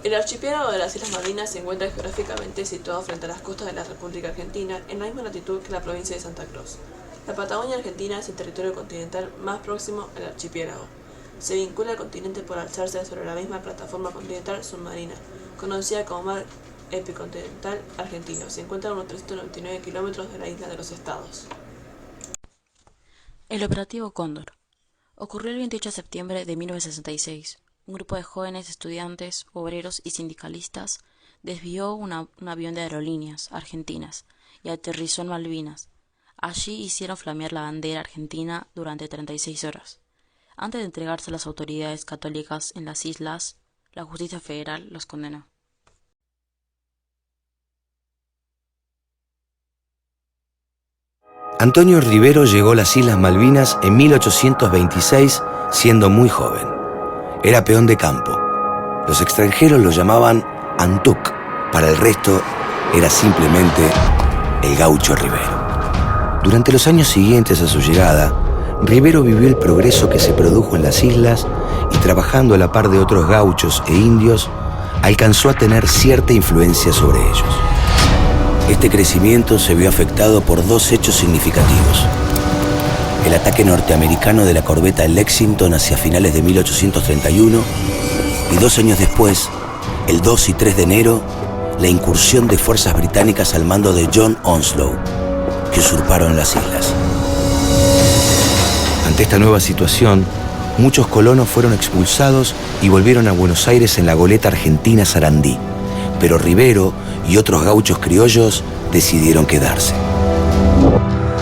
El archipiélago de las Islas Malvinas se encuentra geográficamente situado frente a las costas de la República Argentina, en la misma latitud que la provincia de Santa Cruz. La Patagonia Argentina es el territorio continental más próximo al archipiélago. Se vincula al continente por alzarse sobre la misma plataforma continental submarina, conocida como Mar Epicontinental Argentino. Se encuentra a unos 399 kilómetros de la isla de los Estados. El operativo Cóndor ocurrió el 28 de septiembre de 1966. Un grupo de jóvenes estudiantes, obreros y sindicalistas desvió un avión de aerolíneas argentinas y aterrizó en Malvinas. Allí hicieron flamear la bandera argentina durante 36 horas. Antes de entregarse a las autoridades católicas en las islas, la justicia federal los condenó. Antonio Rivero llegó a las Islas Malvinas en 1826, siendo muy joven. Era peón de campo. Los extranjeros lo llamaban Antuc. Para el resto, era simplemente el gaucho Rivero. Durante los años siguientes a su llegada, Rivero vivió el progreso que se produjo en las islas y, trabajando a la par de otros gauchos e indios, alcanzó a tener cierta influencia sobre ellos. Este crecimiento se vio afectado por dos hechos significativos: el ataque norteamericano de la corbeta Lexington hacia finales de 1831 y 2 años después, el 2 y 3 de enero, la incursión de fuerzas británicas al mando de John Onslow, que usurparon las islas. Ante esta nueva situación, muchos colonos fueron expulsados y volvieron a Buenos Aires en la goleta argentina Sarandí, pero Rivero y otros gauchos criollos decidieron quedarse.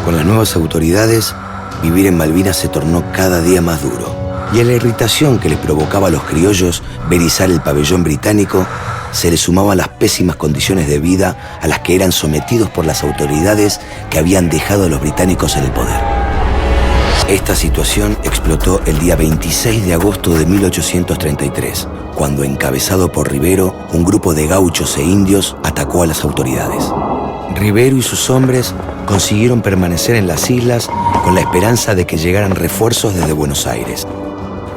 Con las nuevas autoridades, vivir en Malvinas se tornó cada día más duro, y a la irritación que les provocaba a los criollos ver izar el pabellón británico, se le sumaban las pésimas condiciones de vida a las que eran sometidos por las autoridades que habían dejado a los británicos en el poder. Esta situación explotó el día 26 de agosto de 1833, cuando, encabezado por Rivero, un grupo de gauchos e indios atacó a las autoridades. Rivero y sus hombres consiguieron permanecer en las islas con la esperanza de que llegaran refuerzos desde Buenos Aires,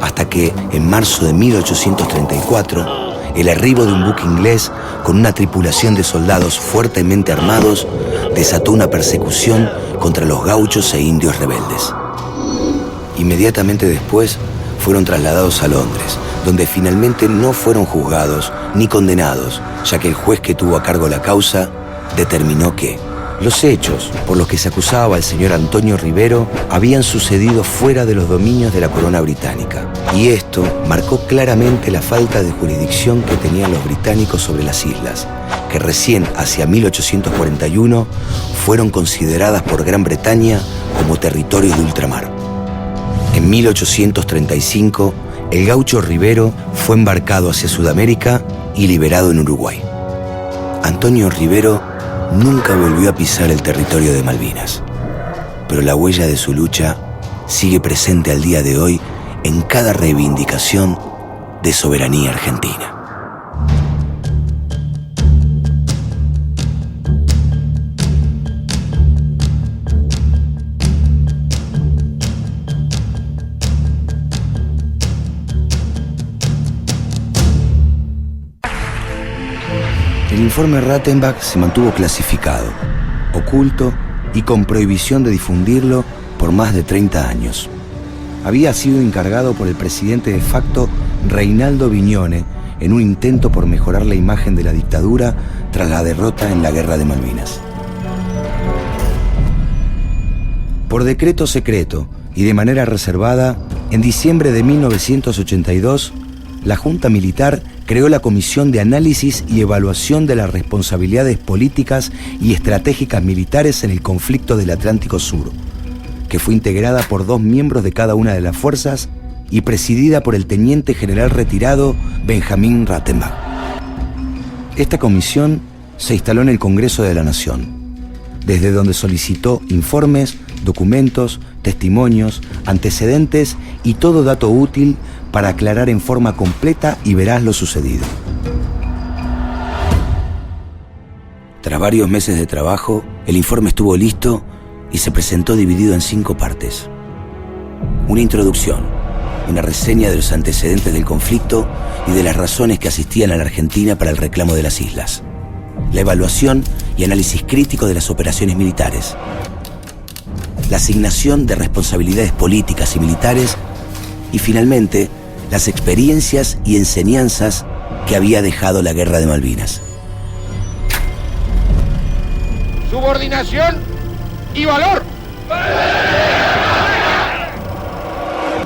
hasta que, en marzo de 1834, el arribo de un buque inglés con una tripulación de soldados fuertemente armados desató una persecución contra los gauchos e indios rebeldes. Inmediatamente después fueron trasladados a Londres, donde finalmente no fueron juzgados ni condenados, ya que el juez que tuvo a cargo la causa determinó que los hechos por los que se acusaba al señor Antonio Rivero habían sucedido fuera de los dominios de la corona británica, y esto marcó claramente la falta de jurisdicción que tenían los británicos sobre las islas, que recién hacia 1841 fueron consideradas por Gran Bretaña como territorios de ultramar. En 1835, el gaucho Rivero fue embarcado hacia Sudamérica y liberado en Uruguay. Antonio Rivero nunca volvió a pisar el territorio de Malvinas, pero la huella de su lucha sigue presente al día de hoy en cada reivindicación de soberanía argentina. El informe Rattenbach se mantuvo clasificado, oculto y con prohibición de difundirlo por más de 30 años. Había sido encargado por el presidente de facto Reinaldo Vignone en un intento por mejorar la imagen de la dictadura tras la derrota en la Guerra de Malvinas. Por decreto secreto y de manera reservada, en diciembre de 1982, la Junta Militar creó la Comisión de Análisis y Evaluación de las Responsabilidades Políticas y Estratégicas Militares en el Conflicto del Atlántico Sur, que fue integrada por 2 miembros de cada una de las fuerzas y presidida por el teniente general retirado Benjamin Rattenbach. Esta comisión se instaló en el Congreso de la Nación, desde donde solicitó informes, documentos, testimonios, antecedentes y todo dato útil para aclarar en forma completa y veraz lo sucedido. Tras varios meses de trabajo, el informe estuvo listo y se presentó dividido en 5 partes. Una introducción, una reseña de los antecedentes del conflicto y de las razones que asistían a la Argentina para el reclamo de las islas. La evaluación y análisis crítico de las operaciones militares. La asignación de responsabilidades políticas y militares. Y finalmente, las experiencias y enseñanzas que había dejado la Guerra de Malvinas. Subordinación y valor.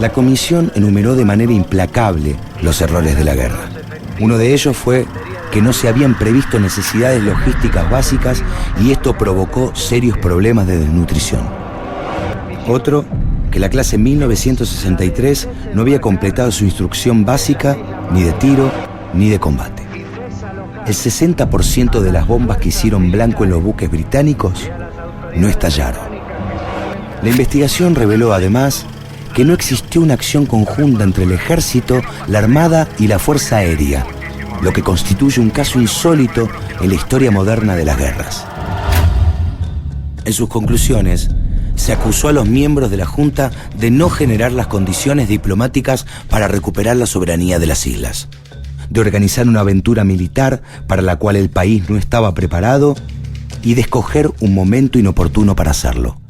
La comisión enumeró de manera implacable los errores de la guerra. Uno de ellos fue que no se habían previsto necesidades logísticas básicas y esto provocó serios problemas de desnutrición. Otro, que la clase 1963 no había completado su instrucción básica ni de tiro ni de combate. El 60% de las bombas que hicieron blanco en los buques británicos no estallaron. La investigación reveló además que no existió una acción conjunta entre el ejército, la armada y la fuerza aérea, lo que constituye un caso insólito en la historia moderna de las guerras. En sus conclusiones, se acusó a los miembros de la Junta de no generar las condiciones diplomáticas para recuperar la soberanía de las islas, de organizar una aventura militar para la cual el país no estaba preparado y de escoger un momento inoportuno para hacerlo.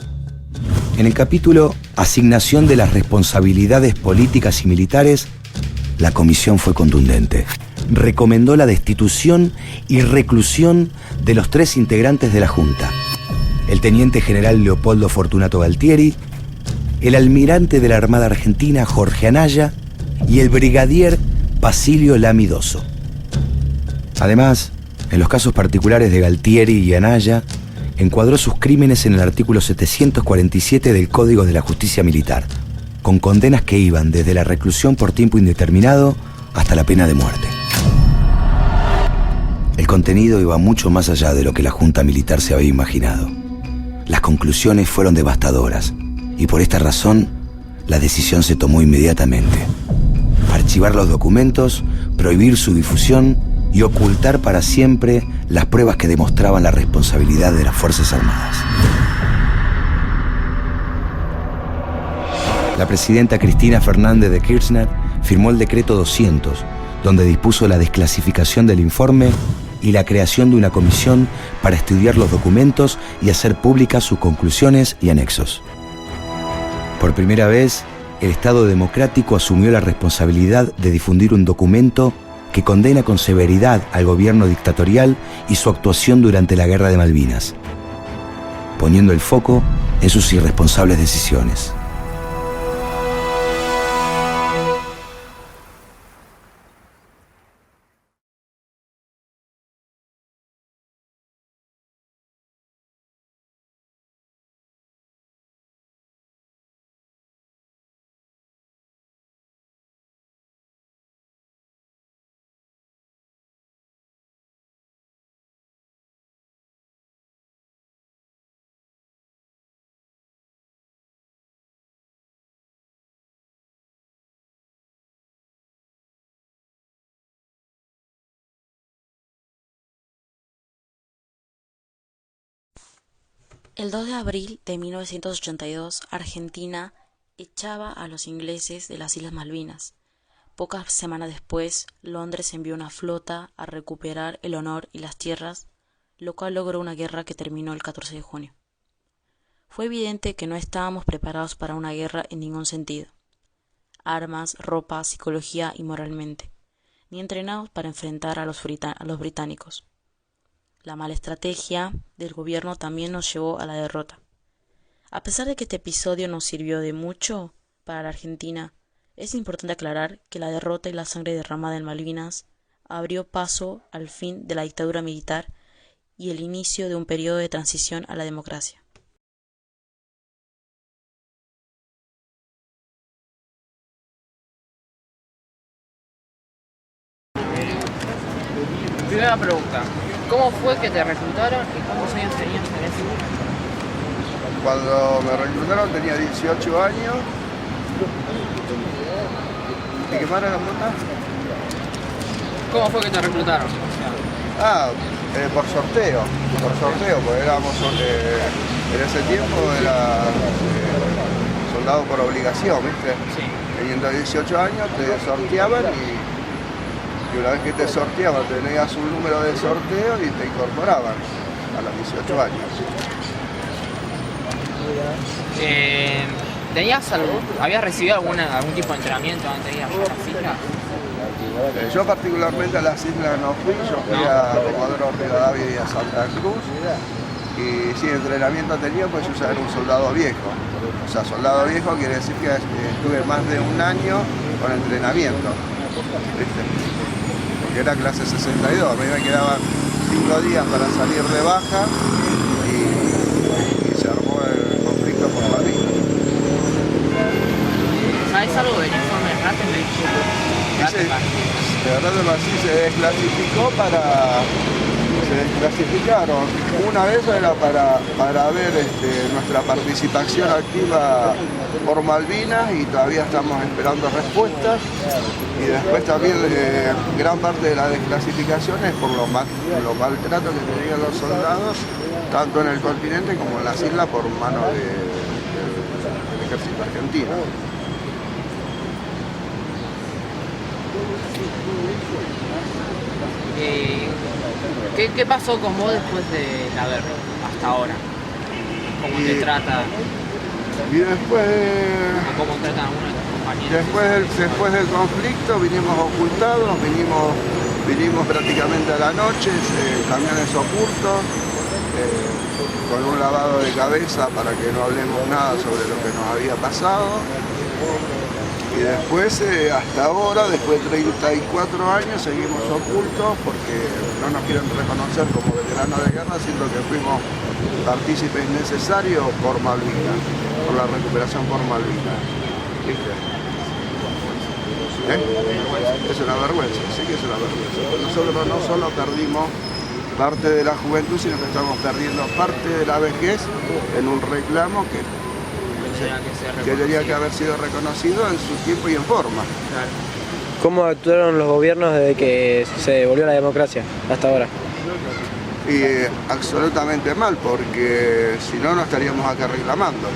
En el capítulo Asignación de las responsabilidades políticas y militares, la comisión fue contundente. Recomendó la destitución y reclusión de los 3 integrantes de la Junta: el teniente general Leopoldo Fortunato Galtieri, el almirante de la Armada Argentina Jorge Anaya y el brigadier Basilio Lamidoso. Además, en los casos particulares de Galtieri y Anaya, encuadró sus crímenes en el artículo 747 del Código de la Justicia Militar, con condenas que iban desde la reclusión por tiempo indeterminado hasta la pena de muerte. El contenido iba mucho más allá de lo que la Junta Militar se había imaginado. Las conclusiones fueron devastadoras y por esta razón la decisión se tomó inmediatamente: archivar los documentos, prohibir su difusión y ocultar para siempre las pruebas que demostraban la responsabilidad de las Fuerzas Armadas. La presidenta Cristina Fernández de Kirchner firmó el decreto 200, donde dispuso la desclasificación del informe y la creación de una comisión para estudiar los documentos y hacer públicas sus conclusiones y anexos. Por primera vez, el Estado democrático asumió la responsabilidad de difundir un documento que condena con severidad al gobierno dictatorial y su actuación durante la Guerra de Malvinas, poniendo el foco en sus irresponsables decisiones. El 2 de abril de 1982, Argentina echaba a los ingleses de las Islas Malvinas. Pocas semanas después, Londres envió una flota a recuperar el honor y las tierras, lo cual logró una guerra que terminó el 14 de junio. Fue evidente que no estábamos preparados para una guerra en ningún sentido: armas, ropa, psicología y moralmente, ni entrenados para enfrentar a los británicos. La mala estrategia del gobierno también nos llevó a la derrota. A pesar de que este episodio nos sirvió de mucho para la Argentina, es importante aclarar que la derrota y la sangre derramada en Malvinas abrió paso al fin de la dictadura militar y el inicio de un periodo de transición a la democracia. Primera pregunta, ¿cómo fue que te reclutaron y cuántos años tenías en ese momento? Cuando me reclutaron tenía 18 años. ¿Y qué más era la pregunta? ¿Cómo fue que te reclutaron? Por sorteo, porque éramos, en ese tiempo era soldado por obligación, ¿viste? Sí. Teniendo 18 años te sorteaban y una vez que te sorteaban tenías un número de sorteo y te incorporaban a los 18 años. ¿Habías recibido algún tipo de entrenamiento antes de ir a las islas? Yo particularmente a las islas no fui, yo fui a Comodoro Rivadavia y a Santa Cruz. Y sí, entrenamiento tenía, pues yo ya era un soldado viejo. O sea, soldado viejo quiere decir que estuve más de un año con entrenamiento, ¿viste? Porque era clase 62, a mí me quedaban 5 días para salir de baja y se armó el conflicto por la vida. ¿Sabes algo del informe de Rattenberg? Sí, se desclasificaron. Una vez era para ver nuestra participación activa por Malvinas y todavía estamos esperando respuestas. Y después también gran parte de la desclasificación es por los maltratos que tenían los soldados, tanto en el continente como en las islas, por mano del ejército argentino. ¿Qué pasó con vos después de la guerra, hasta ahora? ¿Cómo te trata? Y después, ¿Cómo tratan a uno de tus compañeros? después del conflicto vinimos ocultados, vinimos prácticamente a la noche, camiones ocultos, con un lavado de cabeza para que no hablemos nada sobre lo que nos había pasado. Y después, hasta ahora, después de 34 años, seguimos ocultos porque no nos quieren reconocer como veteranos de guerra, siendo que fuimos partícipes necesarios por Malvinas, por la recuperación por Malvinas. ¿Viste? Es una vergüenza, sí que es una vergüenza. Nosotros no solo perdimos parte de la juventud, sino que estamos perdiendo parte de la vejez en un reclamo que tenía que haber sido reconocido en su tiempo y en forma. ¿Cómo actuaron los gobiernos desde que se volvió la democracia hasta ahora? Y absolutamente mal, porque si no, no estaríamos acá reclamando.